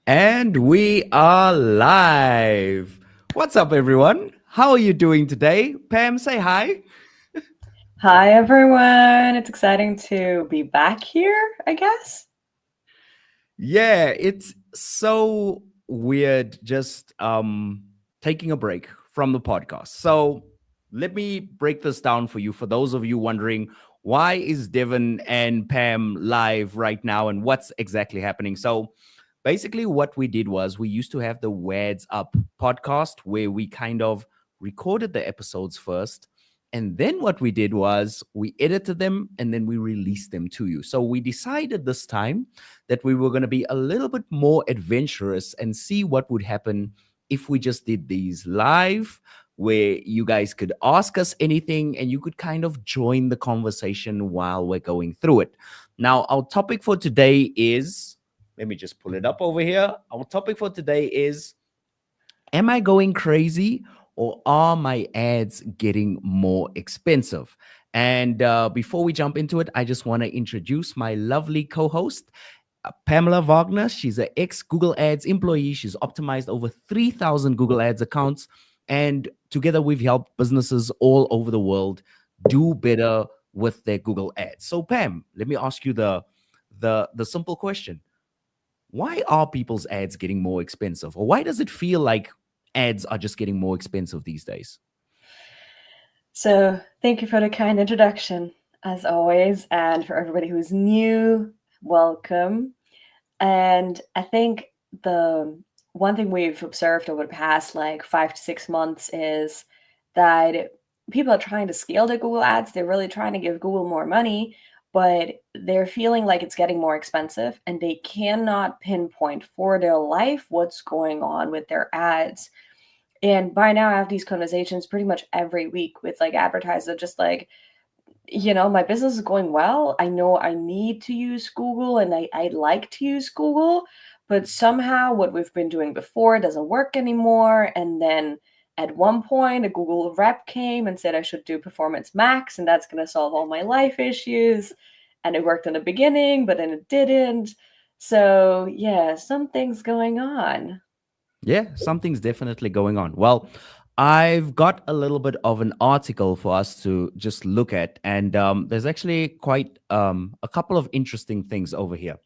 And we are live. What's up, everyone? How are you doing today? Pam, say hi. Hi, everyone. It's exciting to be back here, I guess. Yeah, it's so weird just taking a break from the podcast. So let me break this down for you. For those of you wondering, why is Devin and Pam live right now and what's exactly happening? So basically what we did was we used to have the Wads Up podcast where we kind of recorded the episodes first. And then what we did was we edited them and then we released them to you. So we decided this time that we were going to be a little bit more adventurous and see what would happen if we just did these live, where you guys could ask us anything and you could kind of join the conversation while we're going through it. Now, our topic for today is, let me just pull it up over here. Our topic for today is, am I going crazy or are my ads getting more expensive? And before we jump into it, I just want to introduce my lovely co host, Pamela Wagner. She's an ex Google Ads employee. She's optimized over 3,000 Google Ads accounts. And together we've helped businesses all over the world do better with their Google Ads. So, Pam, let me ask you the simple question. Why are people's ads getting more expensive? Or why does it feel like ads are just getting more expensive these days? So, thank you for the kind introduction, as always. And for everybody who's new, welcome. And I think the one thing we've observed over the past like 5 to 6 months is that people are trying to scale their Google ads. They're really trying to give Google more money, but they're feeling like it's getting more expensive and they cannot pinpoint for their life what's going on with their ads. And by now, I have these conversations pretty much every week with like advertisers, just like, my business is going well. I know I need to use Google and I like to use Google, but somehow what we've been doing before doesn't work anymore. And then at one point, a Google rep came and said I should do Performance Max and that's going to solve all my life issues. And it worked in the beginning, but then it didn't. So, yeah, something's going on. Yeah, something's definitely going on. Well, I've got a little bit of an article for us to just look at, and there's actually quite a couple of interesting things over here.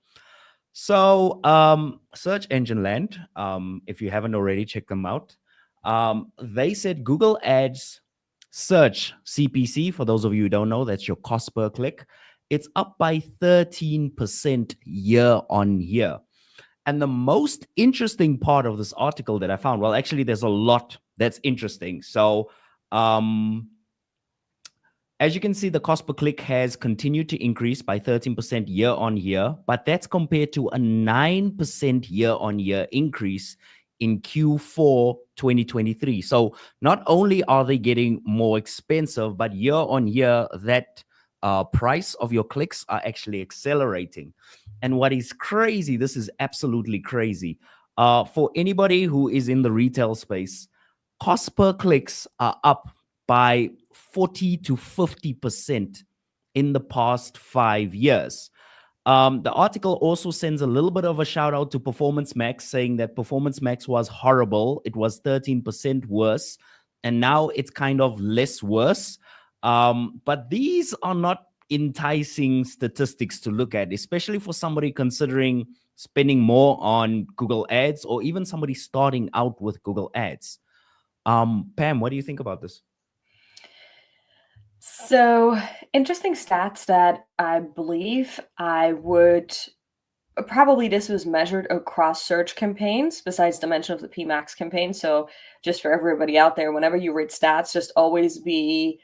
So, Search Engine Land, if you haven't already, check them out. They said Google Ads search CPC, for those of you who don't know, that's your cost per click. It's up by 13% year on year. And the most interesting part of this article that I found, well, actually, there's a lot that's interesting. So, um, as you can see, the cost per click has continued to increase by 13% year on year, but that's compared to a 9% year on year increase in Q4 2023. So not only are they getting more expensive, but year on year, that price of your clicks are actually accelerating. And what is crazy, this is absolutely crazy. For anybody who is in the retail space, cost per clicks are up by 40 to 50% in the past 5 years. The article also sends a little bit of a shout out to Performance Max, saying that Performance Max was horrible. It was 13% worse, and now it's kind of less worse. But these are not enticing statistics to look at, especially for somebody considering spending more on Google Ads or even somebody starting out with Google Ads. Pam, what do you think about this? So, interesting stats that I believe I would probably this was measured across search campaigns besides the mention of the PMAX campaign. So, just for everybody out there, whenever you read stats, just always be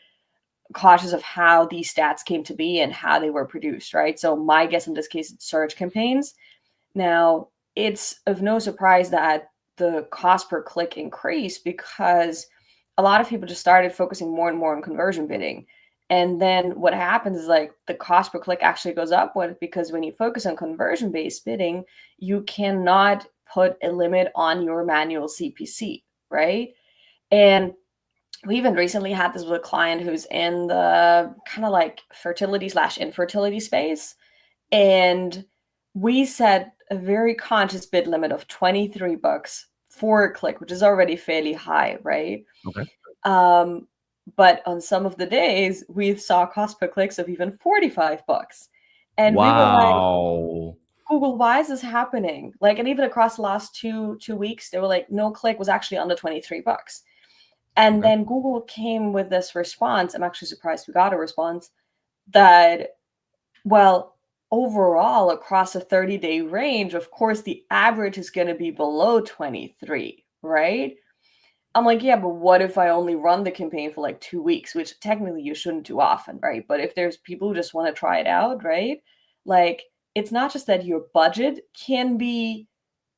cautious of how these stats came to be and how they were produced, right? So, my guess in this case, it's search campaigns. Now, it's of no surprise that the cost per click increased because a lot of people just started focusing more and more on conversion bidding. And then what happens is like the cost per click actually goes up because when you focus on conversion based bidding, you cannot put a limit on your manual CPC, right? And we even recently had this with a client who's in the kind of like fertility slash infertility space. And we said a very conscious bid limit of 23 bucks for a click, which is already fairly high, right? Okay. Um, but on some of the days, we saw cost per clicks of even 45 bucks. And we were like, Wow. Google, why is this happening? Like, and even across the last two weeks, they were like, no click was actually under 23 bucks. And Okay. then Google came with this response. I'm actually surprised we got a response that, well, overall, across a 30-day range, of course, the average is going to be below 23, right? I'm like, yeah, but what if I only run the campaign for like 2 weeks, which technically you shouldn't do often, right? But if there's people who just want to try it out, right? Like, it's not just that your budget can be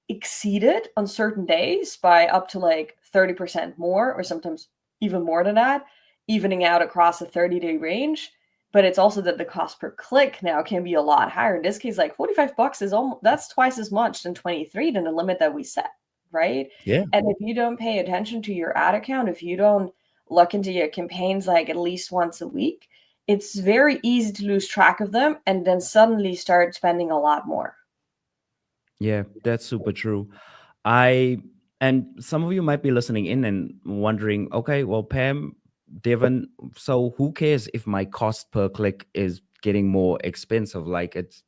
exceeded on certain days by up to like 30% more, or sometimes even more than that, evening out across a 30-day range. But it's also that the cost per click now can be a lot higher. In this case, like 45 bucks is almost, that's twice as much than 23 than the limit that we set, right? Yeah. And if you don't pay attention to your ad account, if you don't look into your campaigns like at least once a week, it's very easy to lose track of them and then suddenly start spending a lot more. Yeah, that's super true. I and some of you might be listening in and wondering, okay, well, Pam, Devon, so who cares if my cost per click is getting more expensive? Like it's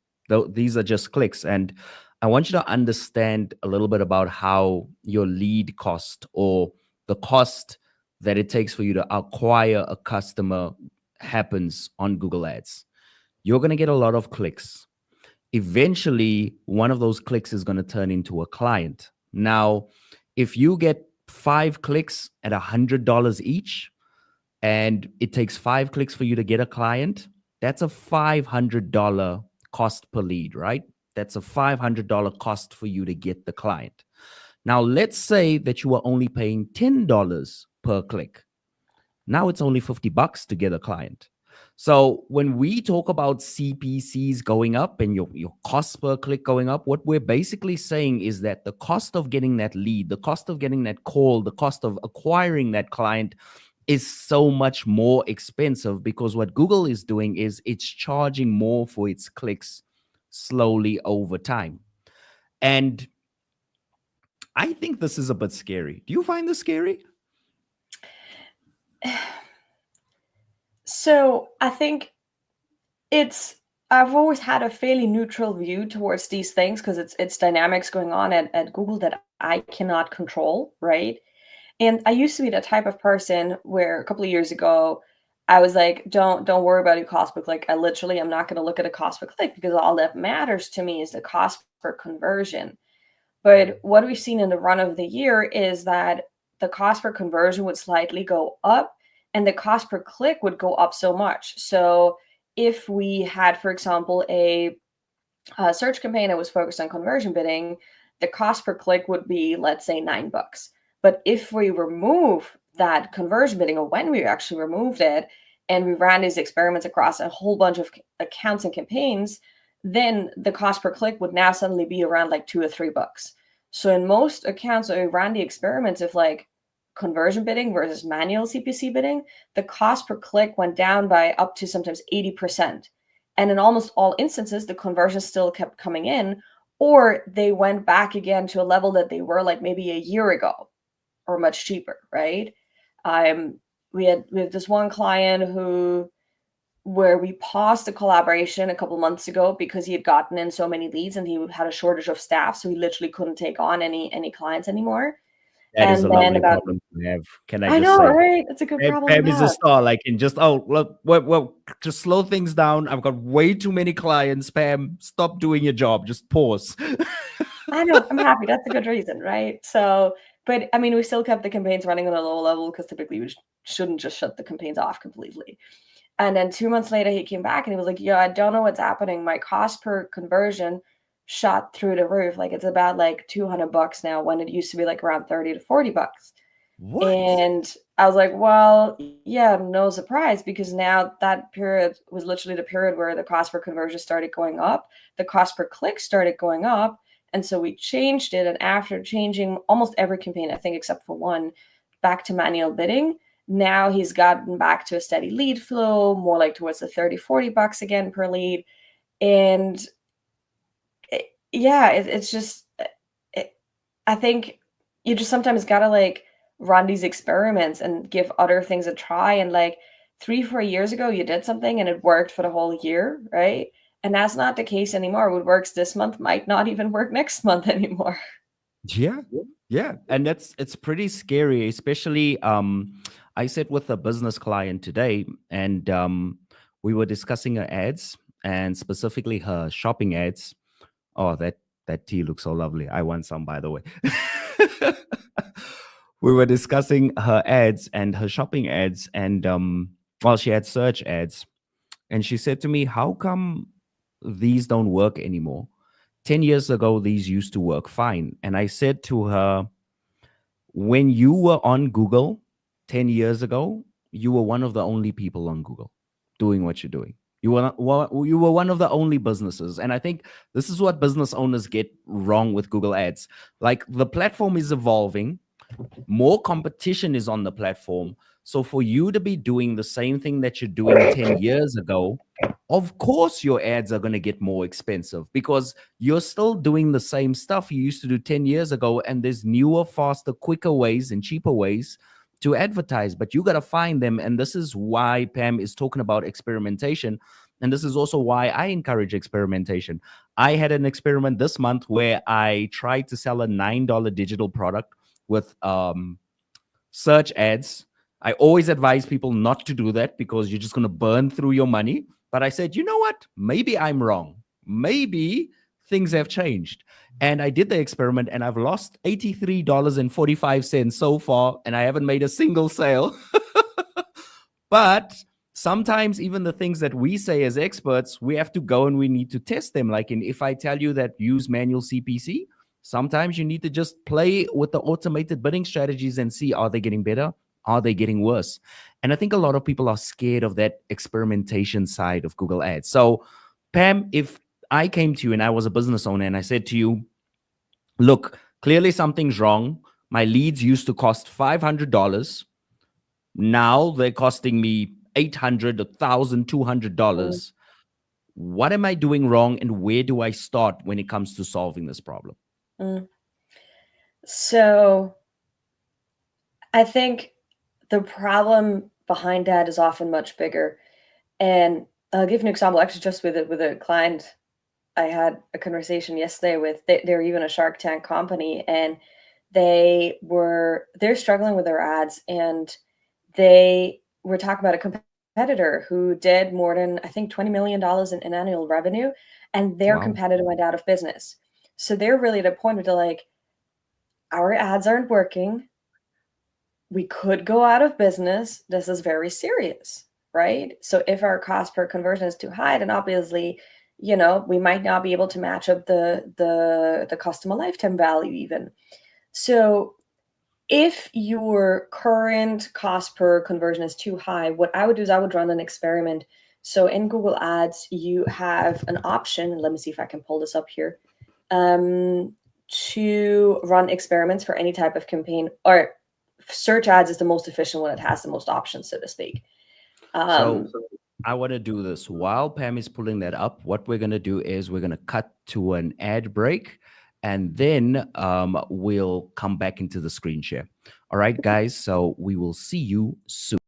these are just clicks. And I want you to understand a little bit about how your lead cost or the cost that it takes for you to acquire a customer happens on Google Ads. You're going to get a lot of clicks. Eventually one of those clicks is going to turn into a client. Now, if you get 5 clicks at $100 each, and it takes 5 clicks for you to get a client, that's a $500 cost per lead, right? That's a $500 cost for you to get the client. Now, let's say that you are only paying $10 per click. Now it's only $50 to get a client. So when we talk about CPCs going up and your cost per click going up, what we're basically saying is that the cost of getting that lead, the cost of getting that call, the cost of acquiring that client is so much more expensive, because what Google is doing is it's charging more for its clicks slowly over time. And I think this is a bit scary. Do you find this scary? So I think it's I've always had a fairly neutral view towards these things because it's dynamics going on at Google that I cannot control, right? And I used to be the type of person where a couple of years ago I was like, don't worry about your cost per click. I literally am not going to look at a cost per click because all that matters to me is the cost per conversion. But what we've seen in the run of the year is that the cost per conversion would slightly go up and the cost per click would go up so much. So if we had, for example, a search campaign that was focused on conversion bidding, the cost per click would be, let's say, $9. But if we remove that conversion bidding, or when we actually removed it, and we ran these experiments across a whole bunch of accounts and campaigns, then the cost per click would now suddenly be around like $2 or $3. So in most accounts where we ran the experiments of like conversion bidding versus manual CPC bidding, the cost per click went down by up to sometimes 80%. And in almost all instances, the conversions still kept coming in, or they went back again to a level that they were like maybe a year ago or much cheaper, right? Um, we had this one client where we paused the collaboration a couple months ago because he had gotten in so many leads and he had a shortage of staff, so he literally couldn't take on any clients anymore. That is And a then lovely about problem to have. Can I I just know, say? right? It's a good problem Pam to is a have. star. Like in just look, well, to slow things down. I've got way too many clients. Pam, stop doing your job. Just pause. I know, I'm happy. That's a good reason, right? So, but I mean, we still kept the campaigns running on a low level because typically we shouldn't just shut the campaigns off completely. And then 2 months later, he came back and he was like, "Yeah, I don't know what's happening. My cost per conversion shot through the roof. Like it's about like $200 now when it used to be like around 30 to $40." What? And I was like, well, yeah, no surprise, because now that period was literally the period where the cost per conversion started going up, the cost per click started going up. And so we changed it. And after changing almost every campaign, I think except for one, back to manual bidding, now he's gotten back to a steady lead flow, more like towards the 30, $40 again per lead. And yeah, it's just it, I think you just sometimes gotta like run these experiments and give other things a try. And like 3, 4 years ago, you did something and it worked for the whole year, right? And that's not the case anymore. What works this month might not even work next month anymore. Yeah. Yeah. And it's pretty scary, especially I sat with a business client today and we were discussing her ads and specifically her shopping ads. Oh, that tea looks so lovely. I want some, by the way. We were discussing her ads and her shopping ads and well, she had search ads and she said to me, "How come these don't work anymore? 10 years ago these used to work fine." And I said to her, when you were on Google 10 years ago, you were one of the only people on Google doing what you're doing. You were one of the only businesses. And I think this is what business owners get wrong with Google Ads. Like the platform is evolving, more competition is on the platform. So for you to be doing the same thing that you're doing 10 years ago, of course your ads are going to get more expensive because you're still doing the same stuff you used to do 10 years ago. And there's newer, faster, quicker ways and cheaper ways to advertise, but you got to find them. And this is why Pam is talking about experimentation. And this is also why I encourage experimentation. I had an experiment this month where I tried to sell a $9 digital product with search ads. I always advise people not to do that because you're just going to burn through your money. But I said, you know what? Maybe I'm wrong. Maybe things have changed. And I did the experiment and I've lost $83.45 so far, and I haven't made a single sale. But sometimes even the things that we say as experts, we have to go and we need to test them. Like if I tell you that use manual CPC, sometimes you need to just play with the automated bidding strategies and see, are they getting better? Are they getting worse? And I think a lot of people are scared of that experimentation side of Google Ads. So, Pam, if I came to you and I was a business owner and I said to you, look, clearly something's wrong. My leads used to cost $500. Now they're costing me 800, Mm, $1,200. What am I doing wrong and where do I start when it comes to solving this problem? mm. So I think the problem behind that is often much bigger. And I'll give an example, actually, just with a client I had a conversation yesterday with. They're even a Shark Tank company, and they're struggling with their ads, and they were talking about a competitor who did more than I think $20 million in annual revenue, and their Wow. competitor went out of business. So they're really at a point where they're like, our ads aren't working. We could go out of business. This is very serious, right? So if our cost per conversion is too high, then obviously, we might not be able to match up the customer lifetime value even. So if your current cost per conversion is too high, what I would do is I would run an experiment. So in Google Ads, you have an option. Let me see if I can pull this up here. To run experiments for any type of campaign, or search ads is the most efficient one. It has the most options, so to speak. So Um, I want to do this while Pam is pulling that up. What we're going to do is we're going to cut to an ad break and then we'll come back into the screen share. All right, guys. So we will see you soon.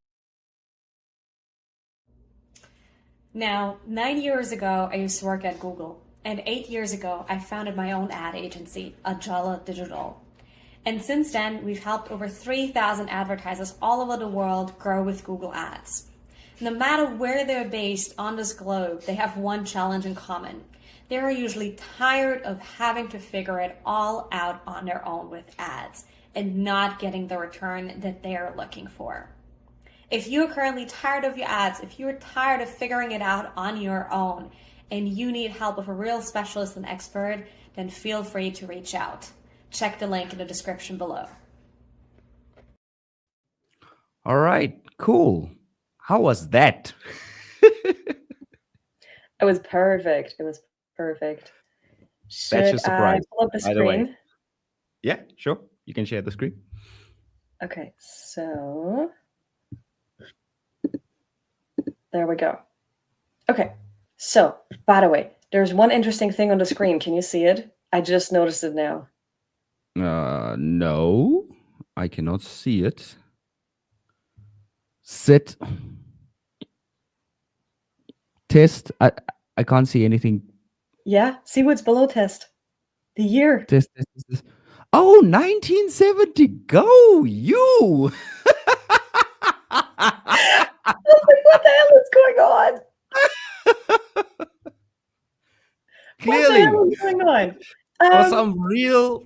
Now, 9 years ago, I used to work at Google, and 8 years ago, I founded my own ad agency, Ajala Digital. And since then, we've helped over 3,000 advertisers all over the world grow with Google Ads. No matter where they're based on this globe, they have one challenge in common. They are usually tired of having to figure it all out on their own with ads and not getting the return that they are looking for. If you're currently tired of your ads, if you're tired of figuring it out on your own, and you need help with a real specialist and expert, then feel free to reach out. Check the link in the description below. All right, cool. How was that? it was perfect. It was perfect. That's Should your I surprise, pull up the by the way. screen? Yeah, sure. You can share the screen. Okay, so there we go. Okay, so by the way, There's one interesting thing on the screen. Can you see it? I just noticed it now. No, I cannot see it. Sit, test. I can't see anything. Yeah, see what's below test. The year. Test. Oh, 1970. Go you. I was like, what the hell is going on? What the Clearly, hell is going on?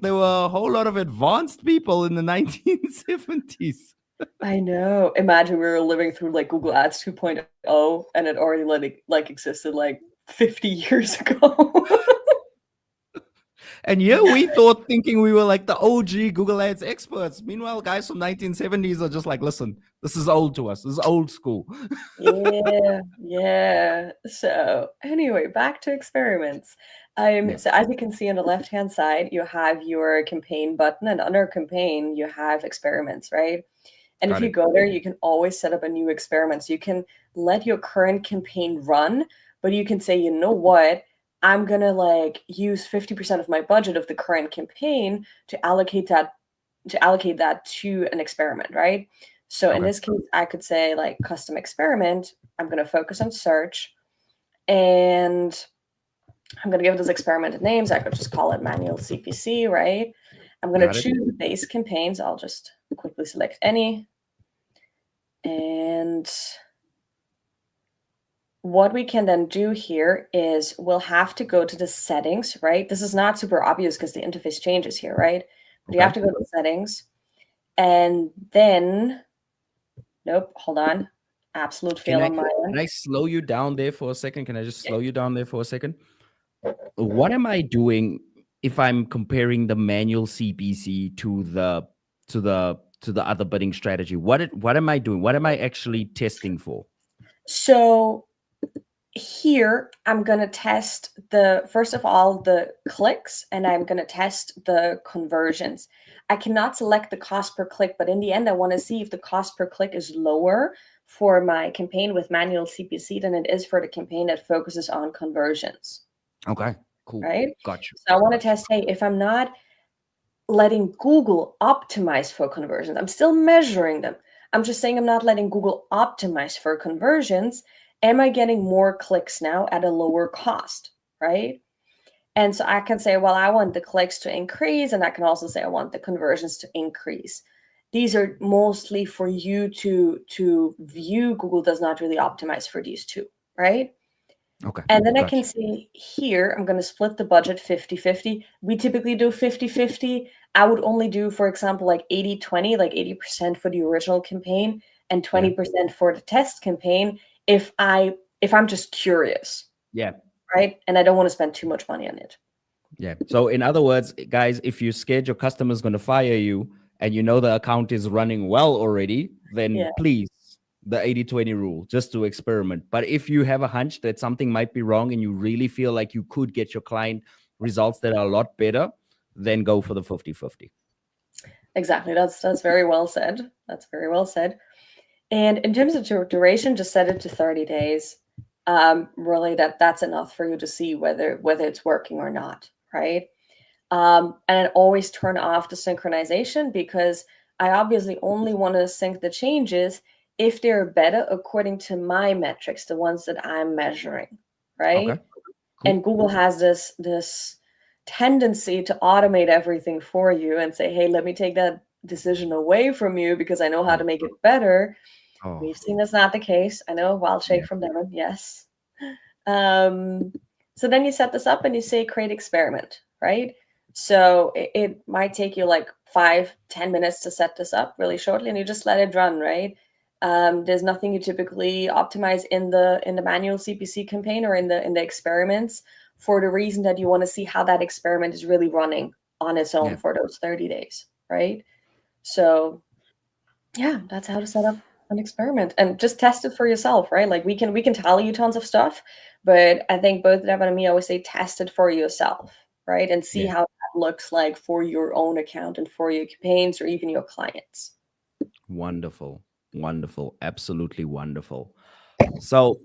there were a whole lot of advanced people in the 1970s. I know. Imagine we were living through like Google Ads 2.0 and it already like existed like 50 years ago. And yeah, we thought thinking we were like the OG Google Ads experts. Meanwhile, guys from 1970s are just like, listen, this is old to us. This is old school. Yeah. So anyway, back to experiments. Yeah, So as you can see on the left-hand side, you have your campaign button, and under campaign, you have experiments, right? And if got you it. go there, you can always set up a new experiment. So you can let your current campaign run, but you can say, you know what? I'm gonna like use 50% of my budget of the current campaign to allocate that to an experiment, right? So in Okay. this case, I could say like custom experiment. I'm going to focus on search, and I'm going to give this experiment a name. So I could just call it manual CPC, right? I'm going to Got it. choose the base campaigns. I'll just quickly select any. And what we can then do here is we'll have to go to the settings, right? This is not super obvious because the interface changes here, right? But you have Okay. to go to settings, and then nope, hold on. Absolute Can fail I on my can end. I slow you down there for a second? Can I just slow you down there for a second? What am I doing if I'm comparing the manual CPC to the other bidding strategy? What am I doing? What am I actually testing for? So here I'm going to test first of all, the clicks, and I'm going to test the conversions. I cannot select the cost per click, but in the end, I want to see if the cost per click is lower for my campaign with manual CPC than it is for the campaign that focuses on conversions, Okay, cool. right? Got you. So I want to Got you. test, hey, if I'm not letting Google optimize for conversions, I'm still measuring them. I'm just saying I'm not letting Google optimize for conversions. Am I getting more clicks now at a lower cost, right? And so I can say, well, I want the clicks to increase, and I can also say I want the conversions to increase. These are mostly for you to view. Google does not really optimize for these two, right? Okay, And then I got can you. see here, I'm going to split the budget 50-50. We typically do 50-50. I would only do, for example, like 80-20, like 80% for the original campaign and Yeah. 20% for the test campaign if I'm just curious, Yeah. right? And I don't want to spend too much money on it. Yeah. So in other words, guys, if you're scared your customer's going to fire you and you know the account is running well already, then Yeah. please, the 80-20 rule, just to experiment. But if you have a hunch that something might be wrong and you really feel like you could get your client results that are a lot better, then go for the 50-50. Exactly. That's very well said. That's very well said. And in terms of duration, just set it to 30 days. Really, that's enough for you to see whether it's working or not, right? And always turn off the synchronization, because I obviously only want to sync the changes if they're better according to my metrics, the ones that I'm measuring, Okay. right? Cool. And Google has this tendency to automate everything for you and say, hey, let me take that decision away from you because I know how Oh, to make it better. oh, We've seen that's not the case. I know, wild yeah. shake from Devon, yes. Um, so then you set this up and you say create experiment, right? So it might take you like 5-10 minutes to set this up really shortly, and you just let it run, right? There's nothing you typically optimize in the manual CPC campaign or in the experiments, for the reason that you want to see how that experiment is really running on its own Yeah. for those 30 days, right? So yeah, that's how to set up an experiment, and just test it for yourself, right? Like we can tell you tons of stuff, but I think both Devin and me always say test it for yourself, right? And see Yeah. how that looks like for your own account and for your campaigns or even your clients. Wonderful. Wonderful. Absolutely wonderful. So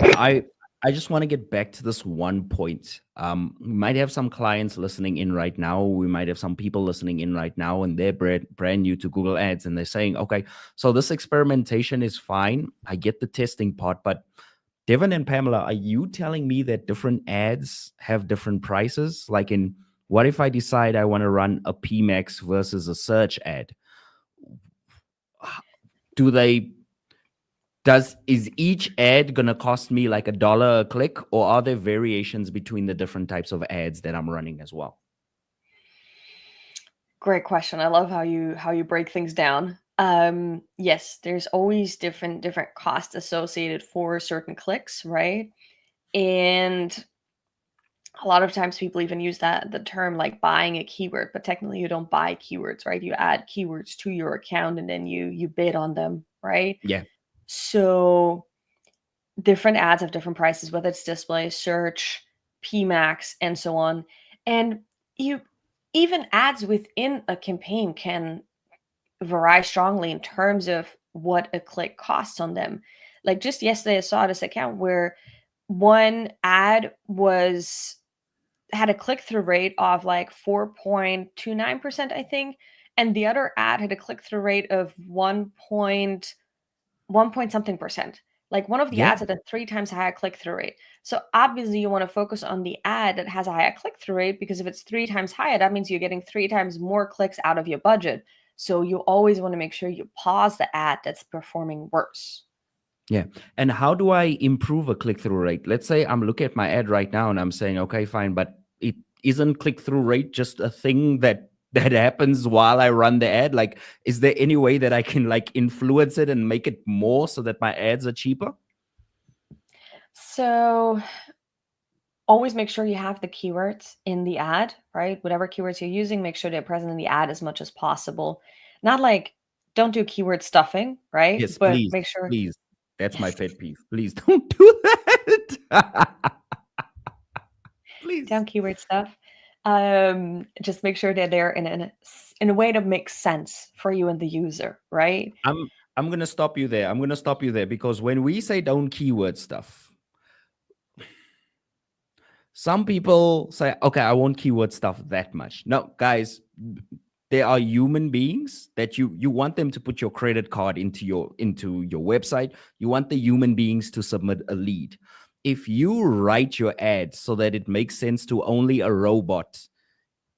I I just want to get back to this one point. We might have some clients listening in right now. We might have some people listening in right now, and they're brand new to Google Ads, and they're saying, "Okay, so this experimentation is fine. I get the testing part, but Devin and Pamela, are you telling me that different ads have different prices? Like, in what if I decide I want to run a PMAX versus a search ad? Do they is each ad gonna cost me like $1 a click, or are there variations between the different types of ads that I'm running as well? Great question. I love how you break things down. Yes, there's always different costs associated for certain clicks, right? And a lot of times people even use that the term like buying a keyword, but technically you don't buy keywords, right? You add keywords to your account and then you bid on them, right? Yeah, So different ads have different prices, whether it's display, search, PMAX, and so on. And you even ads within a campaign can vary strongly in terms of what a click costs on them. Like just yesterday, I saw this account where one ad was had a click-through rate of like 4.29%, I think, and the other ad had a click-through rate of 1 point something percent. Like one of the yeah, ads had a 3 times higher click-through rate. So obviously you want to focus on the ad that has a higher click-through rate, because if it's 3 times higher, that means you're getting 3 times more clicks out of your budget. So you always want to make sure you pause the ad that's performing worse. yeah. And how do I improve a click-through rate? Let's say I'm looking at my ad right now and I'm saying, okay, fine, but it isn't click-through rate just a thing that happens while I run the ad? Like, is there any way that I can like influence it and make it more so that my ads are cheaper? So always make sure you have the keywords in the ad, right? Whatever keywords you're using, make sure they're present in the ad as much as possible. Not like don't do keyword stuffing, right? Yes, But please, make sure please. That's my pet peeve. Please don't do that. Please. down keyword stuff. Just make sure that they're in a way that makes sense for you and the user, right? I'm gonna stop you there. I'm gonna stop you there because when we say don't keyword stuff, some people say, okay, I won't keyword stuff that much. No, guys, there are human beings that you want them to put your credit card into your website. You want the human beings to submit a lead. If you write your ad so that it makes sense to only a robot,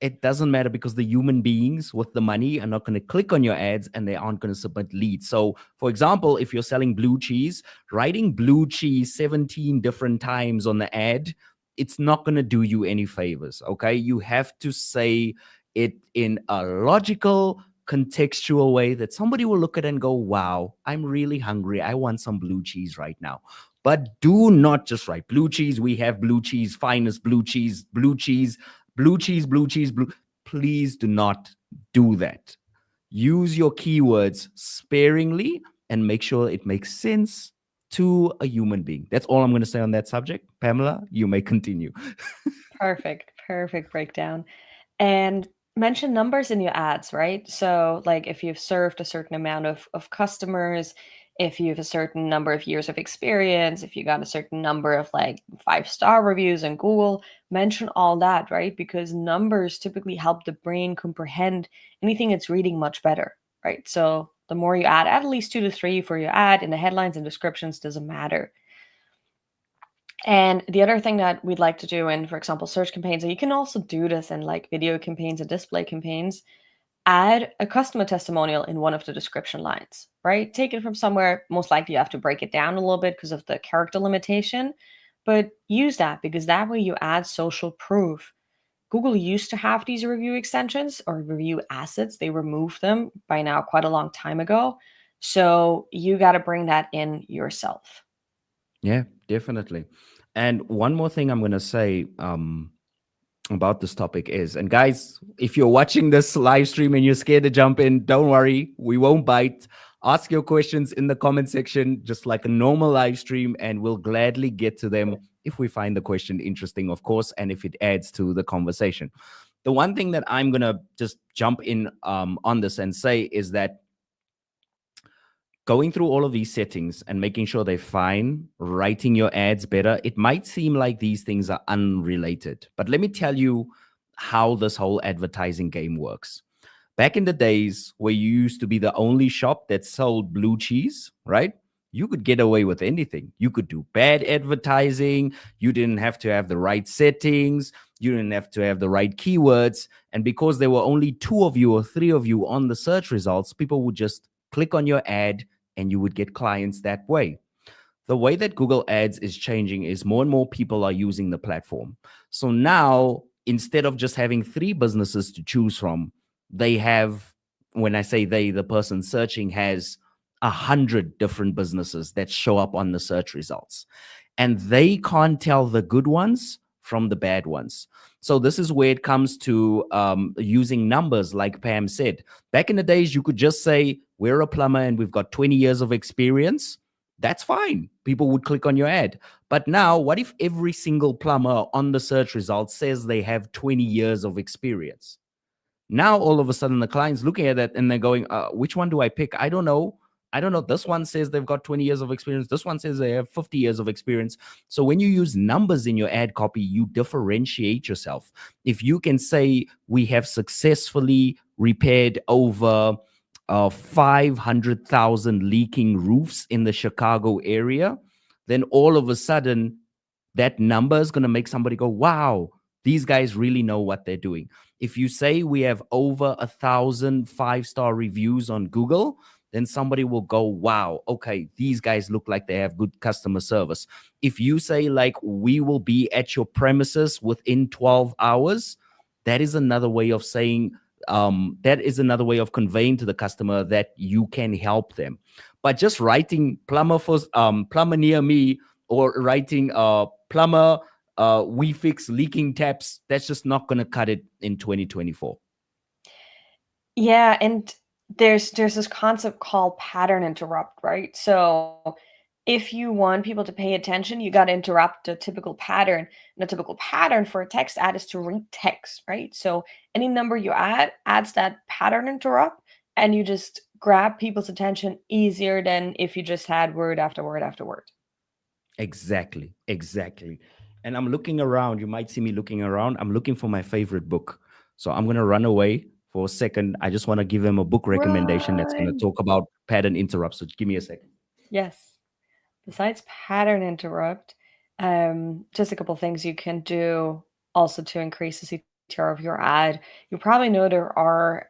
it doesn't matter because the human beings with the money are not going to click on your ads and they aren't going to submit leads. So, for example, if you're selling blue cheese, writing blue cheese 17 different times on the ad, it's not going to do you any favors. Okay. You have to say it in a logical, contextual way that somebody will look at and go, wow, I'm really hungry. I want some blue cheese right now. But do not just write blue cheese. We have blue cheese, finest blue cheese, blue cheese, blue cheese, blue cheese, blue. Please do not do that. Use your keywords sparingly and make sure it makes sense to a human being. That's all I'm going to say on that subject. Pamela, you may continue. Perfect breakdown. And mention numbers in your ads, right? So, like if you've served a certain amount of customers, if you have a certain number of years of experience, if you got a certain number of like 5-star reviews on Google, mention all that, right? Because numbers typically help the brain comprehend anything it's reading much better, right? So, the more you add, at least 2 to 3 for your ad in the headlines and descriptions, doesn't matter. And the other thing that we'd like to do in, for example, search campaigns, and you can also do this in like video campaigns and display campaigns, add a customer testimonial in one of the description lines, right? Take it from somewhere. Most likely you have to break it down a little bit because of the character limitation, but use that because that way you add social proof. Google used to have these review extensions or review assets. They removed them by now quite a long time ago. So you got to bring that in yourself. Yeah, definitely. And one more thing I'm going to say about this topic is, and guys, if you're watching this live stream and you're scared to jump in, don't worry, we won't bite. Ask your questions in the comment section, just like a normal live stream, and we'll gladly get to them if we find the question interesting, of course, and if it adds to the conversation. The one thing that I'm going to just jump in on this and say is that going through all of these settings and making sure they're fine, writing your ads better, it might seem like these things are unrelated. But let me tell you how this whole advertising game works. Back in the days where you used to be the only shop that sold blue cheese, right? You could get away with anything. You could do bad advertising. You didn't have to have the right settings. You didn't have to have the right keywords. And because there were only two of you or three of you on the search results, people would just click on your ad and you would get clients that way. The way that Google Ads is changing is more and more people are using the platform. So now, instead of just having three businesses to choose from, they have, when I say they, the person searching has 100 different businesses that show up on the search results. And they can't tell the good ones from the bad ones. So this is where it comes to using numbers, like Pam said. Back in the days, you could just say, we're a plumber and we've got 20 years of experience. That's fine. People would click on your ad. But now, what if every single plumber on the search results says they have 20 years of experience? Now, all of a sudden, the client's looking at that and they're going, which one do I pick? I don't know. I don't know. This one says they've got 20 years of experience. This one says they have 50 years of experience. So when you use numbers in your ad copy, you differentiate yourself. If you can say, we have successfully repaired over 500,000 leaking roofs in the Chicago area, then all of a sudden, that number is going to make somebody go, wow, these guys really know what they're doing. If you say we have over 1,000 5-star reviews on Google, then somebody will go, wow, okay, these guys look like they have good customer service. If you say, like, we will be at your premises within 12 hours, that is another way of saying, that is another way of conveying to the customer that you can help them. But just writing plumber near me, or writing plumber, we fix leaking taps, that's just not going to cut it in 2024. Yeah, and there's this concept called pattern interrupt, right? So if you want people to pay attention, you got to interrupt the typical pattern. And the typical pattern for a text ad is to read text, right? So any number you add adds that pattern interrupt, and you just grab people's attention easier than if you just had word after word after word. Exactly. And I'm looking around. You might see me looking around. I'm looking for my favorite book. So I'm going to run away for a second. I just want to give him a book recommendation that's going to Run. talk about pattern interrupts. So give me a second. Yes. Besides pattern interrupt, just a couple things you can do also to increase the CTR of your ad. You probably know there are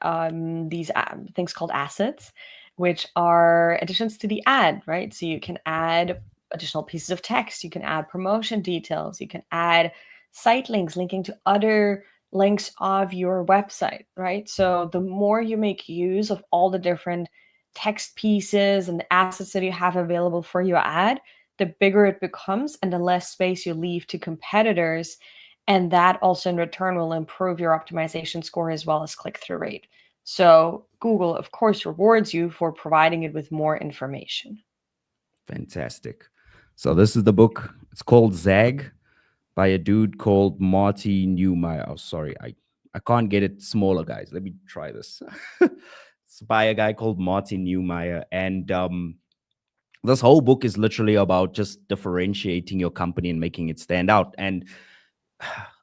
these things called assets, which are additions to the ad, right? So you can add additional pieces of text, you can add promotion details, you can add site links linking to other links of your website, right? So the more you make use of all the different text pieces and the assets that you have available for your ad, the bigger it becomes and the less space you leave to competitors. And that also in return will improve your optimization score as well as click-through rate. So Google, of course, rewards you for providing it with more information. Fantastic. So this is the book. It's called Zag, by a dude called Marty Newmeyer. Oh, sorry. I can't get it smaller, guys. Let me try this. It's by a guy called Marty Newmeyer. And this whole book is literally about just differentiating your company and making it stand out. And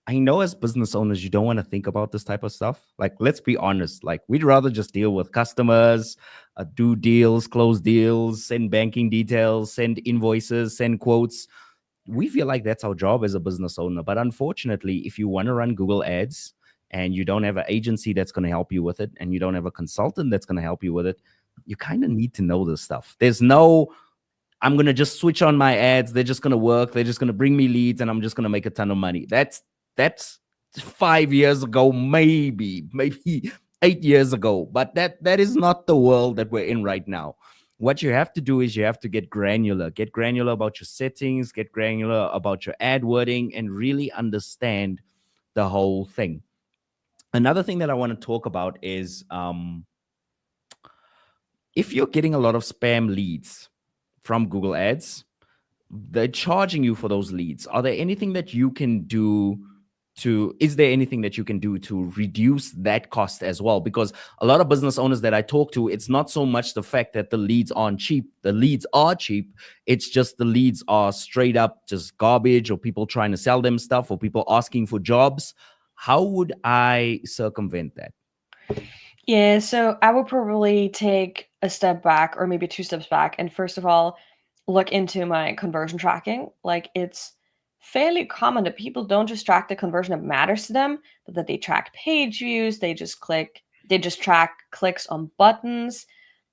I know as business owners, you don't want to think about this type of stuff. Like, let's be honest. Like, we'd rather just deal with customers, do deals, close deals, send banking details, send invoices, send quotes. We feel like that's our job as a business owner. But unfortunately, if you want to run Google Ads and you don't have an agency that's going to help you with it, and you don't have a consultant that's going to help you with it, you kind of need to know this stuff. There's no, I'm going to just switch on my ads. They're just going to work. They're just going to bring me leads and I'm just going to make a ton of money. That's 5 years ago, maybe 8 years ago. But that is not the world that we're in right now. What you have to do is you have to get granular about your settings, get granular about your ad wording, and really understand the whole thing. Another thing that I want to talk about is if you're getting a lot of spam leads from Google Ads, they're charging you for those leads. Are there anything that you can do is there anything that you can do to reduce that cost as well? Because a lot of business owners that I talk to, it's not so much the fact that the leads aren't cheap. The leads are cheap. It's just the leads are straight up just garbage, or people trying to sell them stuff, or people asking for jobs. How would I circumvent that? Yeah, so I would probably take a step back, or maybe two steps back, and first of all, look into my conversion tracking. Like, it's fairly common that people don't just track the conversion that matters to them, but that they track page views, they just track clicks on buttons.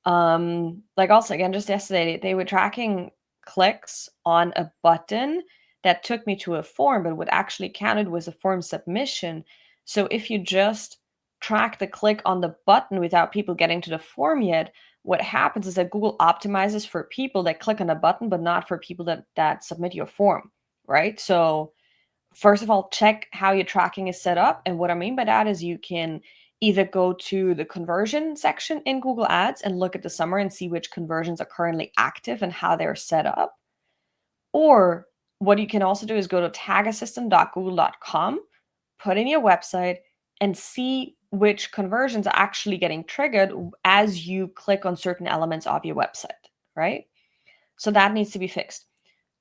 Like, also, again, just yesterday, they were tracking clicks on a button that took me to a form, but what actually counted was a form submission. So if you just track the click on the button without people getting to the form yet, what happens is that Google optimizes for people that click on a button, but not for people that submit your form, right? So first of all, check how your tracking is set up. And what I mean by that is you can either go to the conversion section in Google Ads and look at the summary and see which conversions are currently active and how they're set up. Or what you can also do is go to tagassistant.google.com, put in your website, and see which conversions are actually getting triggered as you click on certain elements of your website, right? So that needs to be fixed.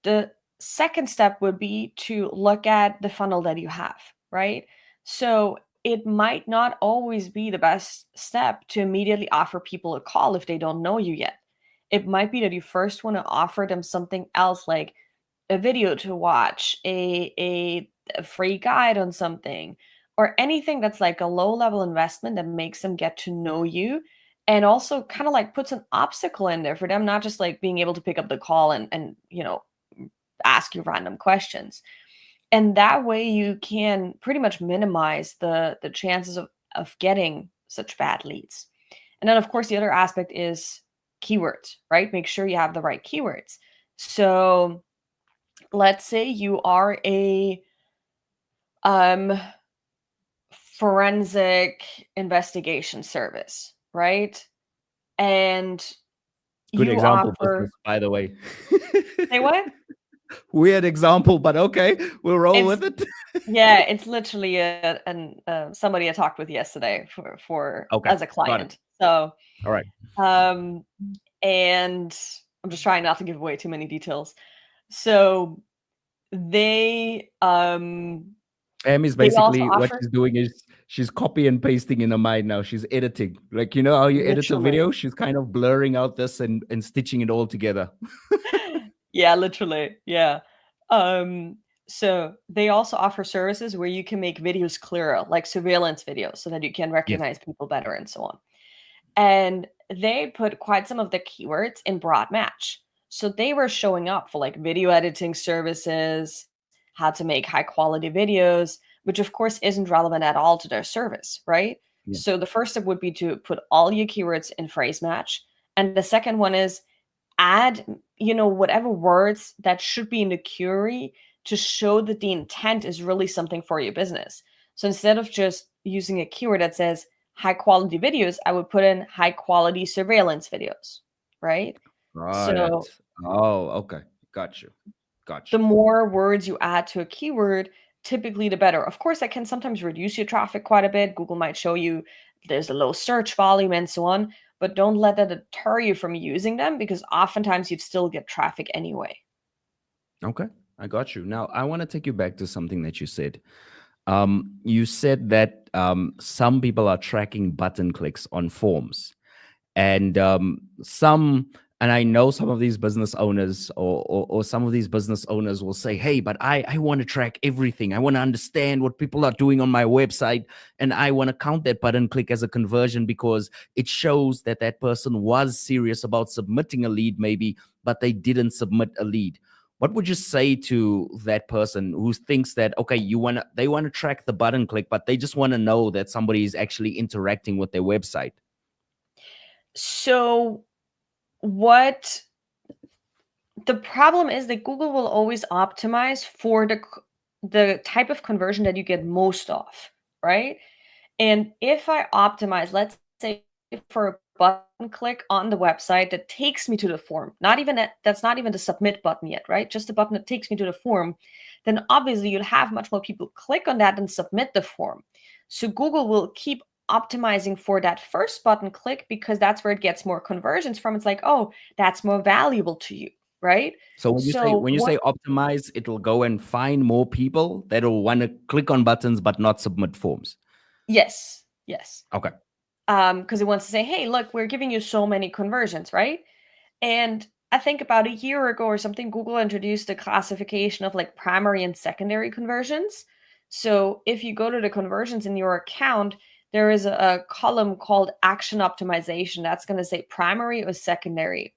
The second step would be to look at the funnel that you have, right? So it might not always be the best step to immediately offer people a call if they don't know you yet. It might be that you first want to offer them something else, like a video to watch, a free guide on something, or anything that's like a low level investment that makes them get to know you, and also kind of like puts an obstacle in there for them, not just like being able to pick up the call and ask you random questions. And that way you can pretty much minimize the chances of getting such bad leads. And then of course the other aspect is keywords, right? Make sure you have the right keywords. So let's say you are a forensic investigation service, right? And Good you example business, offer, by the way. say what? Weird example, but okay, we'll roll It's with it. Yeah, it's literally somebody I talked with yesterday for Okay, as a got it. client. So, All right. um, and I'm just trying not to give away too many details. So they Em is they also basically what offer, she's doing is she's copy and pasting in her mind now. She's editing. Like, you know how you edit a literally, video? She's kind of blurring out this and stitching it all together. yeah, literally, yeah. Um, so they also offer services where you can make videos clearer, like surveillance videos, so that you can Yes. recognize people better and so on. And they put quite some of the keywords in broad match. So they were showing up for like video editing services, how to make high quality videos, which of course isn't relevant at all to their service, right? Yeah. So the first step would be to put all your keywords in phrase match. And the second one is add, whatever words that should be in the query to show that the intent is really something for your business. So instead of just using a keyword that says high quality videos, I would put in high quality surveillance videos, right? Got So it. Oh, okay. Got you. Got the you. more words you add to a keyword, typically the better. Of course, that can sometimes reduce your traffic quite a bit. Google might show you there's a low search volume and so on, but don't let that deter you from using them, because oftentimes you'd still get traffic anyway. Okay. I got you. Now, I want to take you back to something that you said. You said that some people are tracking button clicks on forms. And and I know some of these business owners or some of these business owners will say, hey, but I want to track everything. I want to understand what people are doing on my website, and I want to count that button click as a conversion because it shows that that person was serious about submitting a lead maybe, but they didn't submit a lead. What would you say to that person who thinks that, okay, they want to track the button click, but they just want to know that somebody is actually interacting with their website? So what the problem is that Google will always optimize for the type of conversion that you get most of, right? And if I optimize, let's say for a button click on the website that takes me to the form, that's not even the submit button yet, right? Just the button that takes me to the form, then obviously you'll have much more people click on that and submit the form. So Google will keep optimizing for that first button click because that's where it gets more conversions from. It's like, oh, that's more valuable to you, right? So So when you what? say optimize, it'll go and find more people that'll want to click on buttons but not submit forms. Yes, yes. Okay. Because it wants to say, hey, look, we're giving you so many conversions, right? And I think about a year ago or something, Google introduced a classification of like primary and secondary conversions. So if you go to the conversions in your account, there is a column called action optimization that's going to say primary or secondary.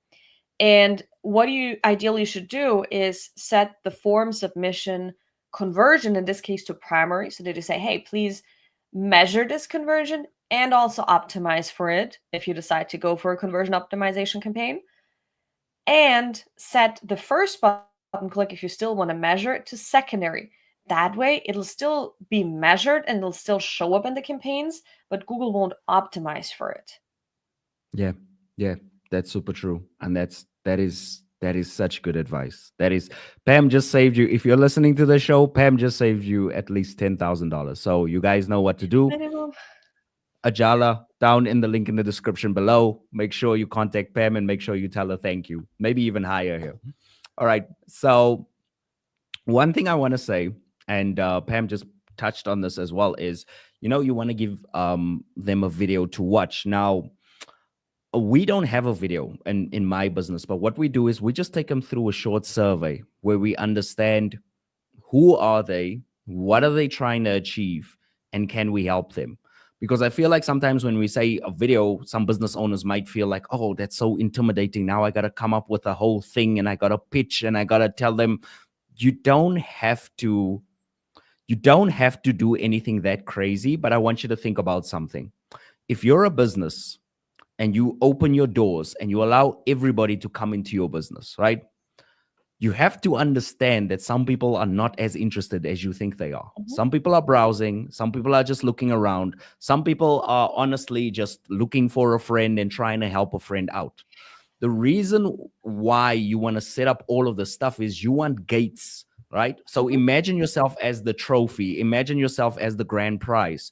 And what you ideally should do is set the form submission conversion, in this case to primary, so that you say, hey, please measure this conversion and also optimize for it if you decide to go for a conversion optimization campaign. And set the first button click, if you still want to measure it, to secondary. That way, it'll still be measured and it'll still show up in the campaigns, but Google won't optimize for it. Yeah. Yeah. That's super true. And that is such good advice. That is Pam just saved you. If you're listening to the show, Pam just saved you at least $10,000. So you guys know what to do. Minimum. Ajala down in the link in the description below. Make sure you contact Pam and make sure you tell her thank you. Maybe even hire her. All right. So one thing I want to say, and Pam just touched on this as well, is you want to give them a video to watch. Now, we don't have a video in my business, but what we do is we just take them through a short survey where we understand who are they, what are they trying to achieve, and can we help them? Because I feel like sometimes when we say a video, some business owners might feel like, oh, that's so intimidating. Now I got to come up with a whole thing and I got to pitch and I got to tell them. You don't have to do anything that crazy, but I want you to think about something. If you're a business and you open your doors and you allow everybody to come into your business, right? You have to understand that some people are not as interested as you think they are. Mhm. Some people are browsing, some people are just looking around, some people are honestly just looking for a friend and trying to help a friend out. The reason why you want to set up all of this stuff is you want gates, right? So Mhm. imagine yourself as the trophy, imagine yourself as the grand prize.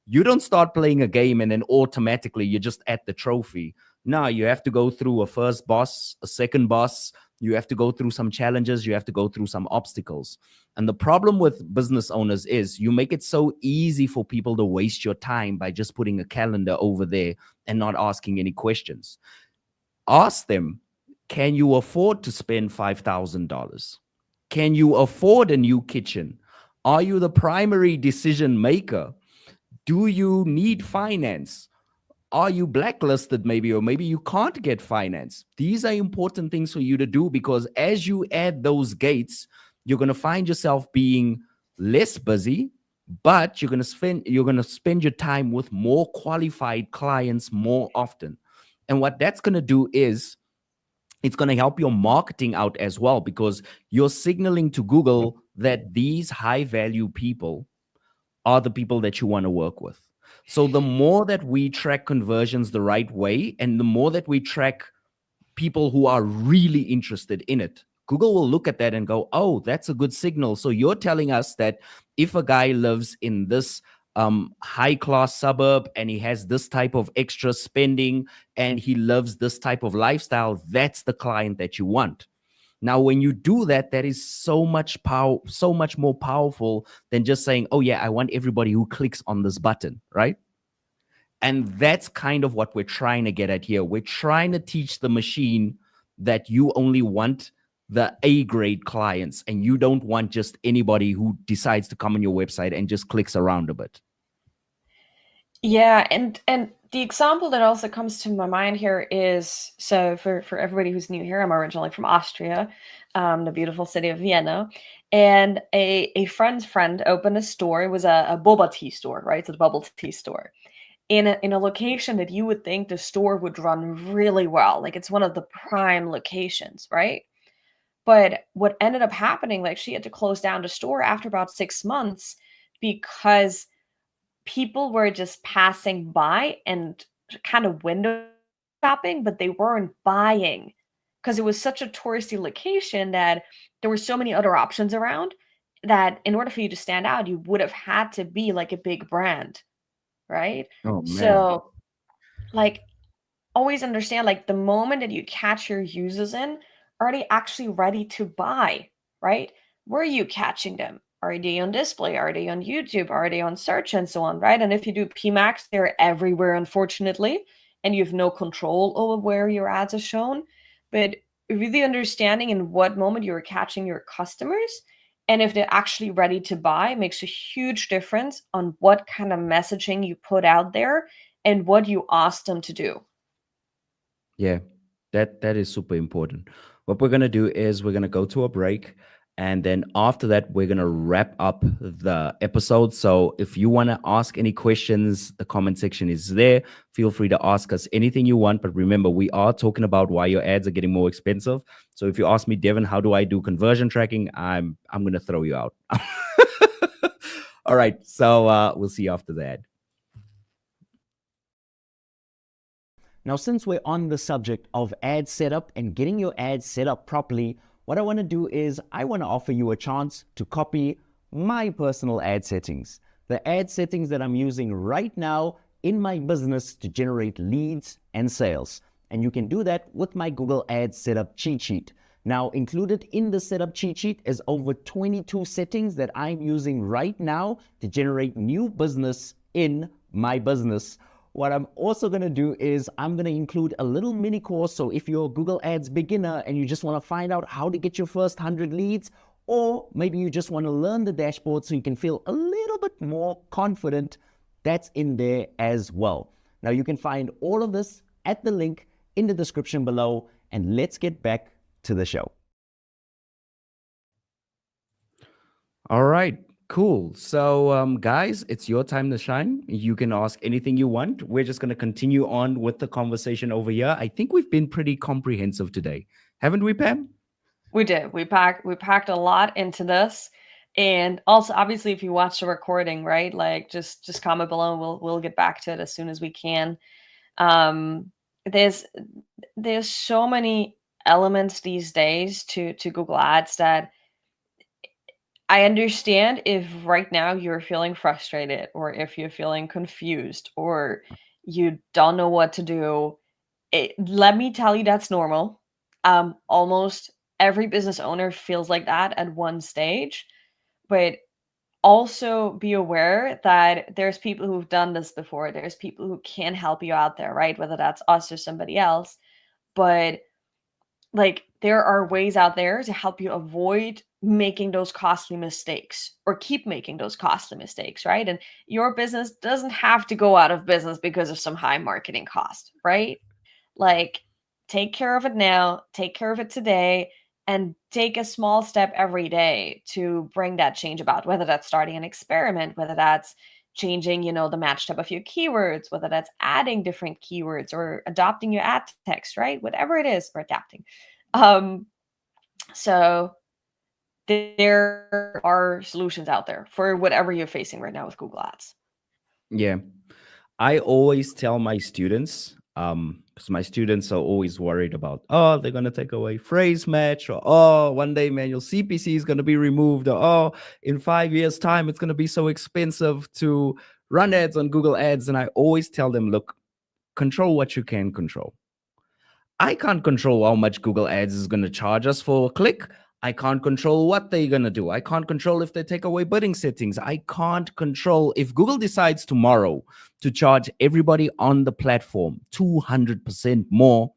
You don't start playing a game and then automatically you're just at the trophy. No, you have to go through a first boss, a second boss. You have to go through some challenges. You have to go through some obstacles. And the problem with business owners is you make it so easy for people to waste your time by just putting a calendar over there and not asking any questions. Ask them, can you afford to spend $5,000? Can you afford a new kitchen? Are you the primary decision maker? Do you need finance? Are you blacklisted maybe, or maybe you can't get finance? These are important things for you to do, because as you add those gates, you're going to find yourself being less busy, but you're going to spend your time with more qualified clients more often. And what that's going to do is it's going to help your marketing out as well, because you're signaling to Google that these high value people are the people that you want to work with. So the more that we track conversions the right way, and the more that we track people who are really interested in it, Google will look at that and go, oh, that's a good signal. So you're telling us that if a guy lives in this high class suburb and he has this type of extra spending and he loves this type of lifestyle, that's the client that you want. Now, when you do that, that is so much power, so much more powerful than just saying, oh, yeah, I want everybody who clicks on this button, right? And that's kind of what we're trying to get at here. We're trying to teach the machine that you only want the A grade clients and you don't want just anybody who decides to come on your website and just clicks around a bit. Yeah, and the example that also comes to my mind here is, so for everybody who's new here, I'm originally from Austria, the beautiful city of Vienna, and a friend's friend opened a store. It was a boba tea store, right? So the bubble tea store in a location that you would think the store would run really well. Like it's one of the prime locations, right? But what ended up happening, like she had to close down the store after about 6 months because people were just passing by and kind of window shopping, but they weren't buying because it was such a touristy location that there were so many other options around that in order for you to stand out, you would have had to be like a big brand, right? Oh man. So, like, always understand like the moment that you catch your users in, are they actually ready to buy, right? Where are you catching them? Are they on display? Are they on YouTube? Are they on search and so on, right? And if you do PMAX, they're everywhere, unfortunately, and you have no control over where your ads are shown. But really understanding in what moment you're catching your customers and if they're actually ready to buy makes a huge difference on what kind of messaging you put out there and what you ask them to do. Yeah, that is super important. What we're gonna do is we're gonna go to a break, and then after that, we're gonna wrap up the episode. So if you wanna ask any questions, the comment section is there. Feel free to ask us anything you want. But remember, we are talking about why your ads are getting more expensive. So if you ask me, Devin, how do I do conversion tracking? I'm gonna throw you out. All right. So we'll see you after that. Now, since we're on the subject of ad setup and getting your ads set up properly, what I want to do is I want to offer you a chance to copy my personal ad settings. The ad settings that I'm using right now in my business to generate leads and sales. And you can do that with my Google Ads setup cheat sheet. Now, included in the setup cheat sheet is over 22 settings that I'm using right now to generate new business in my business. What I'm also going to do is I'm going to include a little mini course. So if you're a Google Ads beginner and you just want to find out how to get your first 100 leads, or maybe you just want to learn the dashboard so you can feel a little bit more confident, that's in there as well. Now you can find all of this at the link in the description below, and let's get back to the show. All right, cool. So, guys, it's your time to shine. You can ask anything you want. We're just going to continue on with the conversation over here. I think we've been pretty comprehensive today, haven't we, Pam? We did. We packed a lot into this. And also obviously if you watch the recording, right? Like just comment below and we'll get back to it as soon as we can. Um there's so many elements these days to Google Ads that I understand if right now you're feeling frustrated or if you're feeling confused or you don't know what to do. Let me tell you that's normal. Almost every business owner feels like that at one stage, but also be aware that there's people who've done this before. There's people who can help you out there, right? Whether that's us or somebody else. But like there are ways out there to help you avoid making those costly mistakes or keep making those costly mistakes, right? And your business doesn't have to go out of business because of some high marketing cost, right? Like, take care of it now, take care of it today, and take a small step every day to bring that change about, whether that's starting an experiment, whether that's changing, the match type of your keywords, whether that's adding different keywords or adopting your ad text, right? Whatever it is, or adapting. Um, so there are solutions out there for whatever you're facing right now with Google Ads. Yeah. I always tell my students, because my students are always worried about, oh, they're gonna take away phrase match, or oh, one day manual CPC is gonna be removed, or oh, in 5 years' time, it's gonna be so expensive to run ads on Google Ads. And I always tell them, look, control what you can control. I can't control how much Google Ads is going to charge us for a click. I can't control what they're going to do. I can't control if they take away bidding settings. I can't control if Google decides tomorrow to charge everybody on the platform 200% more.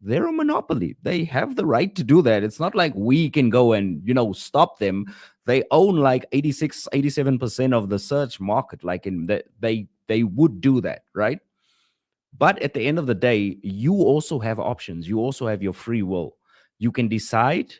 They're a monopoly. They have the right to do that. It's not like we can go and, stop them. They own like 86, 87% of the search market. Like they would do that, right? But at the end of the day, you also have options. You also have your free will. You can decide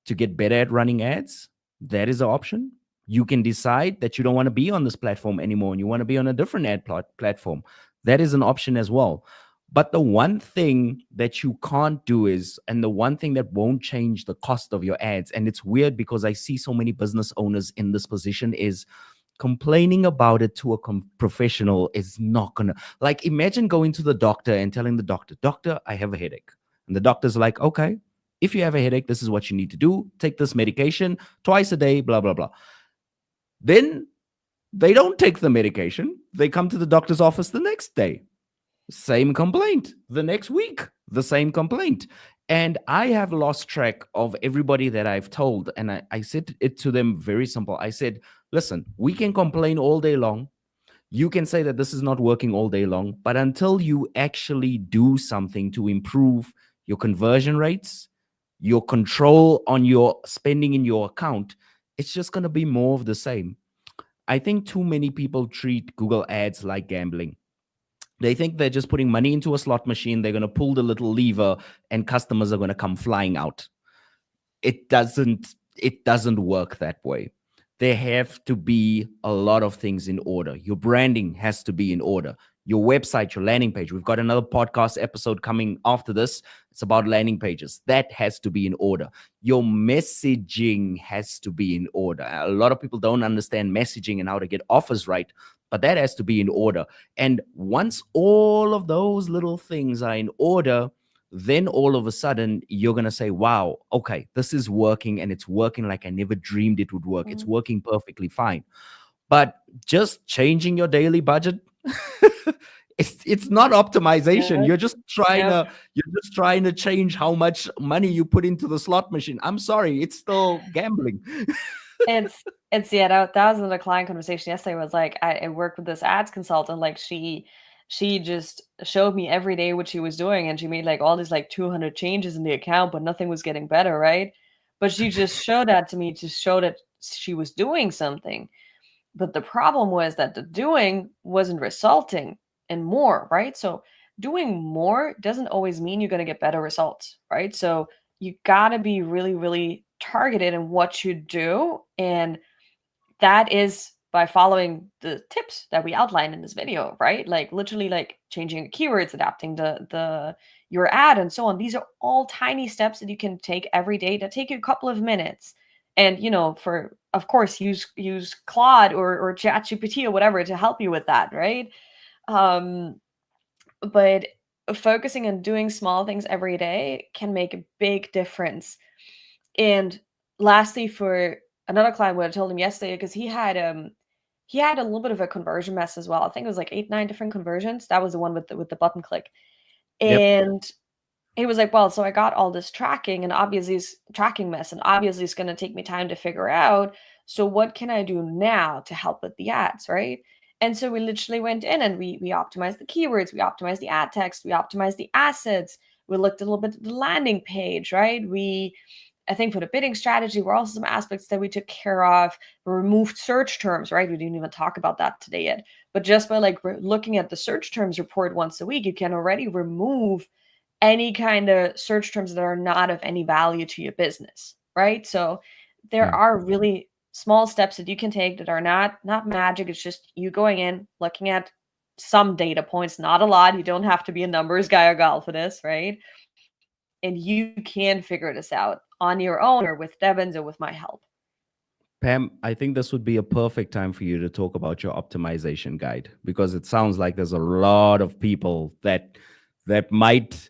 to get better at running ads. That is an option. You can decide that you don't want to be on this platform anymore and you want to be on a different ad platform. That is an option as well. But the one thing that you can't do is, and the one thing that won't change the cost of your ads, and it's weird because I see so many business owners in this position, is Complaining about it to a professional is not gonna, like, imagine going to the doctor and telling the doctor, doctor, I have a headache. And the doctor's like, okay, if you have a headache, this is what you need to do. Take this medication twice a day, blah, blah, blah. Then they don't take the medication. They come to the doctor's office the next day. Same complaint. The next week, the same complaint. And I have lost track of everybody that I've told. And I said it to them very simple. I said, listen, we can complain all day long. You can say that this is not working all day long. But until you actually do something to improve your conversion rates, your control on your spending in your account, it's just going to be more of the same. I think too many people treat Google Ads like gambling. They think they're just putting money into a slot machine. They're going to pull the little lever and customers are going to come flying out. It doesn't work that way. There have to be a lot of things in order. Your branding has to be in order. Your website, your landing page. We've got another podcast episode coming after this. It's about landing pages. That has to be in order. Your messaging has to be in order. A lot of people don't understand messaging and how to get offers right, but that has to be in order. And once all of those little things are in order, then all of a sudden you're going to say, wow, okay, this is working, and it's working like I never dreamed it would work. It's working perfectly fine. But just changing your daily budget, it's not optimization. Yep. You're just trying to change how much money you put into the slot machine. I'm sorry, it's still gambling. It's yeah, that was another client conversation yesterday. Was like, I worked with this ads consultant. Like she just showed me every day what she was doing, and she made like all these like 200 changes in the account, but nothing was getting better, right? But she just showed that to me to show that she was doing something. But the problem was that the doing wasn't resulting in more, right? So doing more doesn't always mean you're going to get better results, right? So you got to be really, really targeted in what you do. And that is by following the tips that we outlined in this video, right? Like literally like changing keywords, adapting the your ad and so on. These are all tiny steps that you can take every day that take you a couple of minutes. And for of course use Claude or ChatGPT or whatever to help you with that, right? But focusing on doing small things every day can make a big difference. And lastly, for another client, what I told him yesterday, because he had a little bit of a conversion mess as well. I think it was like 8-9 different conversions. That was the one with the button click. Yep. And he was like, well, so I got all this tracking and obviously it's tracking mess, and obviously it's going to take me time to figure out. So what can I do now to help with the ads, right? And so we literally went in and we optimized the keywords, we optimized the ad text, we optimized the assets, we looked a little bit at the landing page, right? I think for the bidding strategy, were also some aspects that we took care of. We removed search terms, right? We didn't even talk about that today yet. But just by like looking at the search terms report once a week, you can already remove any kind of search terms that are not of any value to your business, right? So there Yeah. are really small steps that you can take that are not magic. It's just you going in, looking at some data points, not a lot. You don't have to be a numbers guy or gal for this, right? And you can figure this out on your own or with Devon's or with my help. Pam, I think this would be a perfect time for you to talk about your optimization guide, because it sounds like there's a lot of people that might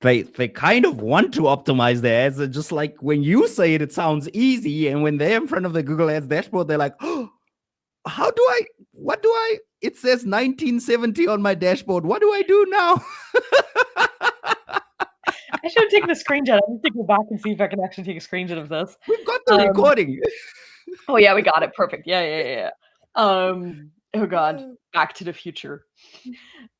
they kind of want to optimize their ads. And just like when you say it, it sounds easy, and when they're in front of the Google Ads dashboard, they're like, oh, it says 1970 on my dashboard. What do I do now? I should have taken a screenshot. I need to go back and see if I can actually take a screenshot of this. We've got the recording. Oh yeah, we got it. Perfect. Yeah. Oh God, Back to the Future.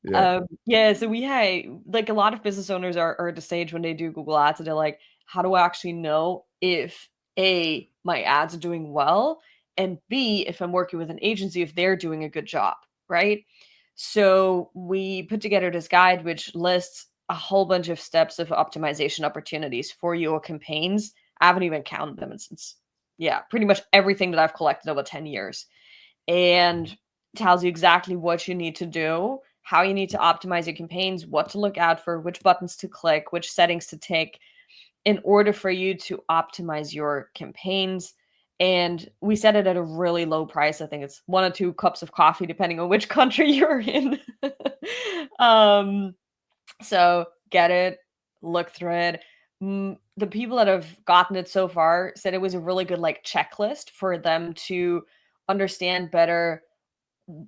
Yeah. So we had like a lot of business owners are at the stage when they do Google Ads, and they're like, how do I actually know if A, my ads are doing well, and B, if I'm working with an agency, if they're doing a good job, right? So we put together this guide which lists a whole bunch of steps of optimization opportunities for your campaigns. I haven't even counted them. It's pretty much everything that I've collected over 10 years, and tells you exactly what you need to do, how you need to optimize your campaigns, what to look out for, which buttons to click, which settings to tick in order for you to optimize your campaigns. And we set it at a really low price. I think it's 1 or 2 cups of coffee, depending on which country you're in. um, so get it, look through it. The people that have gotten it so far said it was a really good like checklist for them to understand better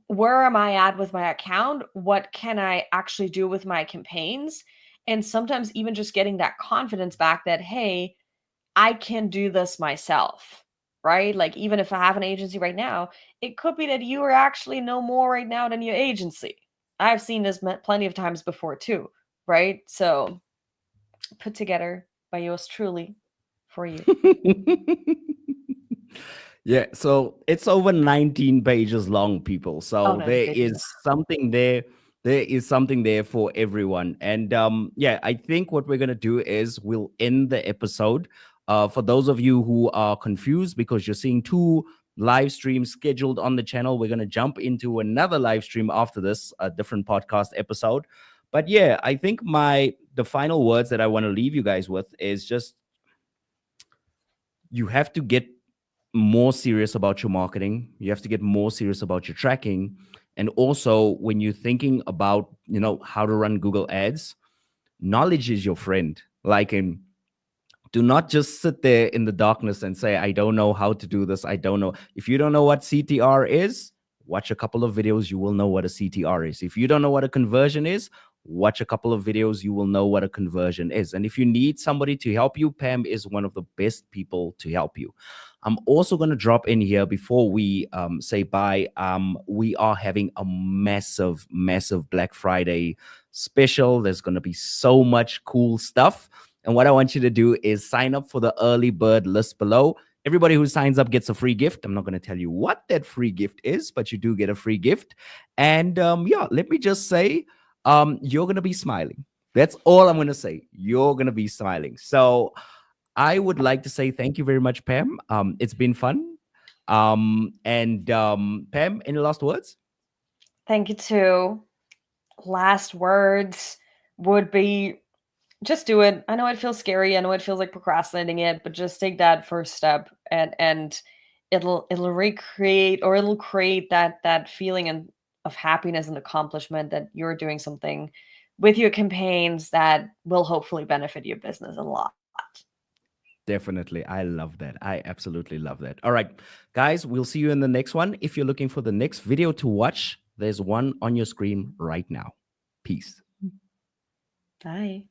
where am I at with my account? What can I actually do with my campaigns? And sometimes even just getting that confidence back that, hey, I can do this myself, right? Like, even if I have an agency right now, it could be that you are actually know more right now than your agency. I've seen this plenty of times before too, right? So, put together by yours truly for you. Yeah, so it's over 19 pages long, people. Oh, So no, there is goodness. something there. There is something there for everyone. And yeah, I think what we're gonna do is we'll end the episode. For those of you who are confused because you're seeing two live streams scheduled on the channel, we're gonna jump into another live stream after this, a different podcast episode. But yeah, I think the final words that I want to leave you guys with is just you have to get more serious about your marketing. You have to get more serious about your tracking. And also when you're thinking about, how to run Google Ads, knowledge is your friend. Like, do not just sit there in the darkness and say, I don't know how to do this. I don't know. If you don't know what CTR is, watch a couple of videos. You will know what a CTR is. If you don't know what a conversion is, watch a couple of videos. You will know what a conversion is. And if you need somebody to help you, Pam is one of the best people to help you. I'm also going to drop in here before we say bye. We are having a massive, massive Black Friday special. There's going to be so much cool stuff. And what I want you to do is sign up for the early bird list below. Everybody who signs up gets a free gift. I'm not going to tell you what that free gift is, but you do get a free gift. And yeah, let me just say, you're going to be smiling. That's all I'm going to say. You're going to be smiling. So I would like to say thank you very much, Pam. It's been fun. And Pam, any last words? Thank you too. Last words would be just do it. I know it feels scary. I know it feels like procrastinating it, but just take that first step and it'll recreate or it'll create that feeling of happiness and accomplishment that you're doing something with your campaigns that will hopefully benefit your business a lot. Definitely. I love that. I absolutely love that. All right, guys, we'll see you in the next one. If you're looking for the next video to watch, there's one on your screen right now. Peace. Bye.